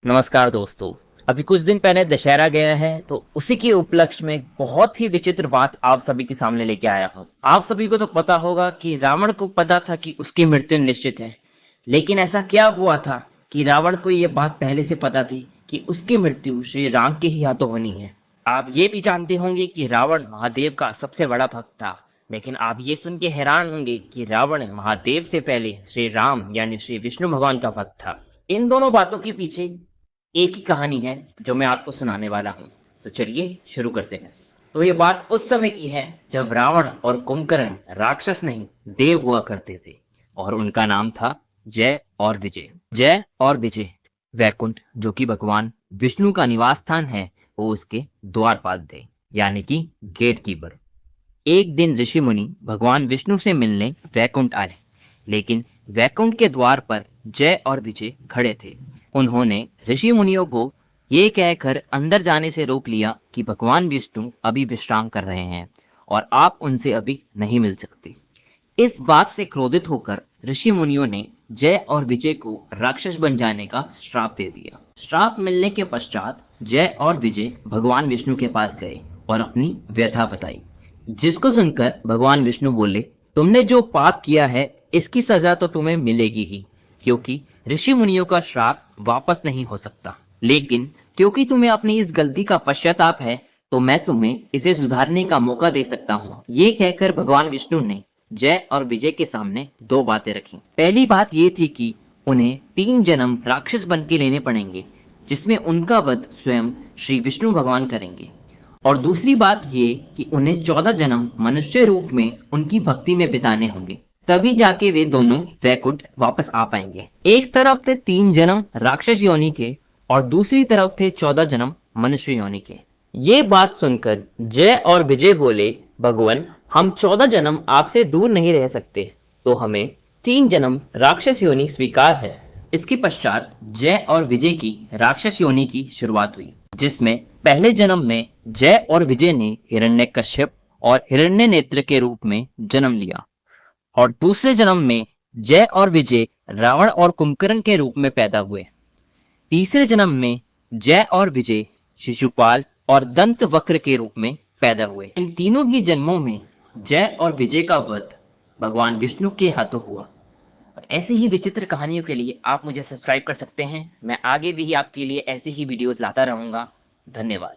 नमस्कार दोस्तों। अभी कुछ दिन पहले दशहरा गया है तो उसी के उपलक्ष्य में एक बहुत ही विचित्र बात आप सभी के सामने लेके आया हूँ। आप सभी को तो पता होगा कि रावण को पता था कि उसकी मृत्यु निश्चित है, लेकिन ऐसा क्या हुआ था कि रावण को ये बात पहले से पता थी कि उसकी मृत्यु श्री राम के ही हाथों होनी है। आप ये भी जानते होंगे कि रावण महादेव का सबसे बड़ा भक्त था, लेकिन आप ये सुन के हैरान होंगे कि रावण महादेव से पहले श्री राम यानी श्री विष्णु भगवान का भक्त था। इन दोनों बातों के पीछे एक ही कहानी है जो मैं आपको सुनाने वाला हूँ। तो चलिए शुरू करते हैं। तो ये बात उस समय की है जब रावण और कुंभकर्ण राक्षस नहीं देव हुआ करते थे और उनका नाम था जय और विजय। जय और विजय वैकुंठ जो कि भगवान विष्णु का निवास स्थान है, वो उसके द्वारपाल थे, यानी कि गेट कीपर। एक दिन ऋषि मुनि भगवान विष्णु से मिलने वैकुंठ आए, लेकिन वैकुंठ के द्वार पर जय और विजय खड़े थे। उन्होंने ऋषि मुनियों को ये कहकर अंदर जाने से रोक लिया कि भगवान विष्णु अभी विश्राम कर रहे हैं और आप उनसे अभी नहीं मिल सकते। इस बात से क्रोधित होकर ऋषि मुनियों ने जय और विजय को राक्षस बन जाने का श्राप दे दिया। श्राप मिलने के पश्चात जय और विजय भगवान विष्णु के पास गए और अपनी व्यथा बताई, जिसको सुनकर भगवान विष्णु बोले, तुमने जो पाप किया है इसकी सजा तो तुम्हें मिलेगी ही, क्योंकि ऋषि मुनियों का श्राप वापस नहीं हो सकता। लेकिन क्योंकि तुम्हें अपनी इस गलती का पश्चाताप है तो मैं तुम्हें इसे सुधारने का मौका दे सकता हूँ। ये कहकर भगवान विष्णु ने जय और विजय के सामने दो बातें रखी। पहली बात ये थी कि उन्हें 3 जन्म राक्षस बन के लेने पड़ेंगे, जिसमें उनका वध स्वयं श्री विष्णु भगवान करेंगे। और दूसरी बात ये कि उन्हें 14 जन्म मनुष्य रूप में उनकी भक्ति में बिताने होंगे, तभी जाके वे दोनों वैकुंठ वापस आ पाएंगे। एक तरफ थे 3 जन्म राक्षस योनि के और दूसरी तरफ थे 14 जन्म मनुष्य योनि के। ये बात सुनकर जय और विजय बोले, भगवान हम 14 जन्म आपसे दूर नहीं रह सकते, तो हमें 3 जन्म राक्षस योनि स्वीकार है। इसके पश्चात जय और विजय की राक्षस योनि की शुरुआत हुई, जिसमें पहले जन्म में जय और विजय ने हिरण्यकश्यप और हिरण्यनेत्र के रूप में जन्म लिया और दूसरे जन्म में जय और विजय रावण और कुंभकर्ण के रूप में पैदा हुए। तीसरे जन्म में जय और विजय शिशुपाल और दंत वक्र के रूप में पैदा हुए। इन तीनों ही जन्मों में जय और विजय का वध भगवान विष्णु के हाथों हुआ। और ऐसी ही विचित्र कहानियों के लिए आप मुझे सब्सक्राइब कर सकते हैं। मैं आगे भी आपके लिए ऐसी ही वीडियोस लाता रहूंगा। धन्यवाद।